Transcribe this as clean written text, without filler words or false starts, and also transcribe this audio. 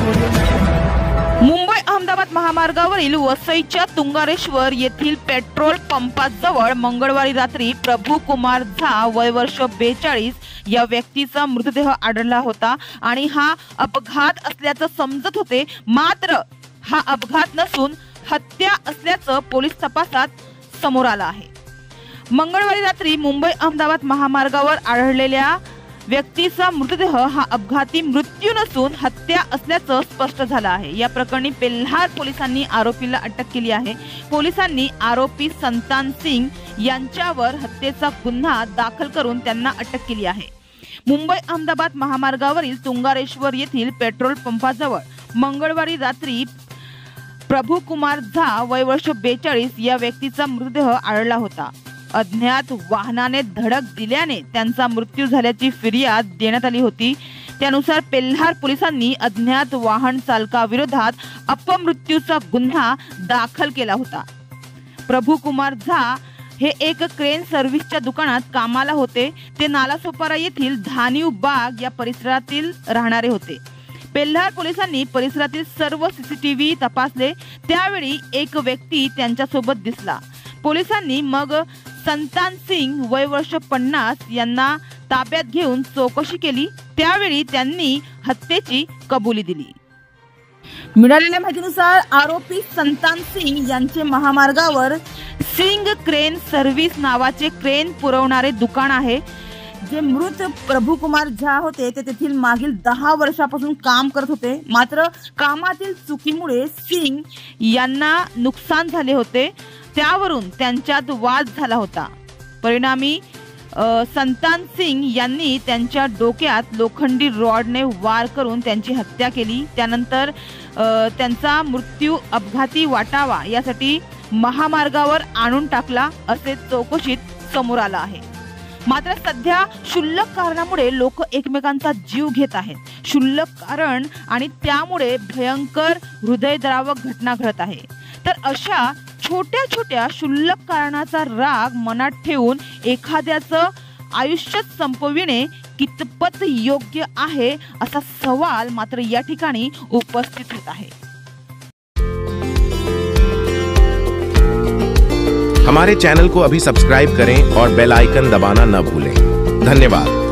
मुंबई अहमदाबाद महामार्गावरील वसईच्या तुंगारेश्वर येथील पेट्रोल पंपाजवळ मंगळवारी रात्री प्रभू कुमार झा वय वर्ष 42 या व्यक्तीचा मृतदेह आढळला होता आणि हा अपघात असल्याचं समजत होते, मात्र हा अपघात नसून हत्या असल्याचं पोलीस तपासात समोर आलं आहे। मंगळवारी रात्री मुंबई अहमदाबाद महामार्गावर आढळलेल्या व्यक्तीचा मृतदेह हा अपघाती मृत्यू नसून हत्या असल्याचं स्पष्ट झालं आहे। या प्रकरणी पेल्हार पोलिसांनी आरोपीला अटक केली आहे। पोलिसांनी आरोपी संतान सिंग यांच्यावर हत्येचा गुन्हा दाखल करून त्यांना अटक केली आहे। मुंबई अहमदाबाद महामार्गावरील तुंगारेश्वर येथील पेट्रोल पंपाजवळ मंगळवारी रात्री प्रभू कुमार झा वय वर्ष 42 या व्यक्तीचा मृतदेह आढळला होता। अज्ञात वाहनाने धडक दिल्याने त्यांचा मृत्यू झाल्याची फिर्याद देण्यात आली होती। त्यानुसार पेल्हार पोलिसांनी अज्ञात वाहन चालकाविरोधात अपमृत्यूचा गुन्हा दाखल केला होता। प्रभू कुमार झा हे एक क्रेन सर्व्हिसच्या दुकानात कामाला होते। ते नालासोपारा येथील धानिव बाग या परिसरातील राहणारे होते। पेल्हार पोलिसांनी परिसरातील सर्व सीसीटीव्ही तपासले, त्यावेळी एक व्यक्ती त्यांच्यासोबत दिसला। पोलिसांनी मग संतान सिंग वय वर्ष 50 यांना ताब्यात घेऊन चौकशी केली, त्यावेळी त्यांनी हत्येची कबुली दिली। मिळालेल्या माहितीनुसार आरोपी संतान सिंग यांचे महामार्गावर सिंग क्रेन सर्व्हिस नावाचे क्रेन पुरवणारे दुकान आहे। जे मृत प्रभू कुमार झा होते ते तेथील मागील 10 वर्षापासून काम करत होते, मात्र कामातील चुकीमुळे सिंग यांना नुकसान झाले होते, त्यावरून त्यांच्यात वाद झाला होता। परिणामी संतान सिंग यांनी त्यांच्या डोक्यात लोखंडी रॉडने वार करून त्यांची हत्या केली। त्यानंतर त्यांचा मृत्यू अपघाती वाटावा यासाठी महामार्गावर आणून टाकला असे चौकशीत समोर आलं आहे। मात्र सध्या क्षुल्लक कारणामुळे लोक एकमेकांचा जीव घेत आहेत। क्षुल्लक कारण आणि त्यामुळे भयंकर हृदयद्रावक घटना घडत आहे। तर अशा छोट्या छोट्या क्षुल्लक कारणाचा राग मनात ठेवून एखाद्याचं आयुष्य संपविणे कितपत योग्य आहे असा सवाल मात्र या ठिकाणी उपस्थित होत आहे। हमारे चैनल को अभी सब्सक्राइब करें और बेल आइकन दबाना न भूलें। धन्यवाद।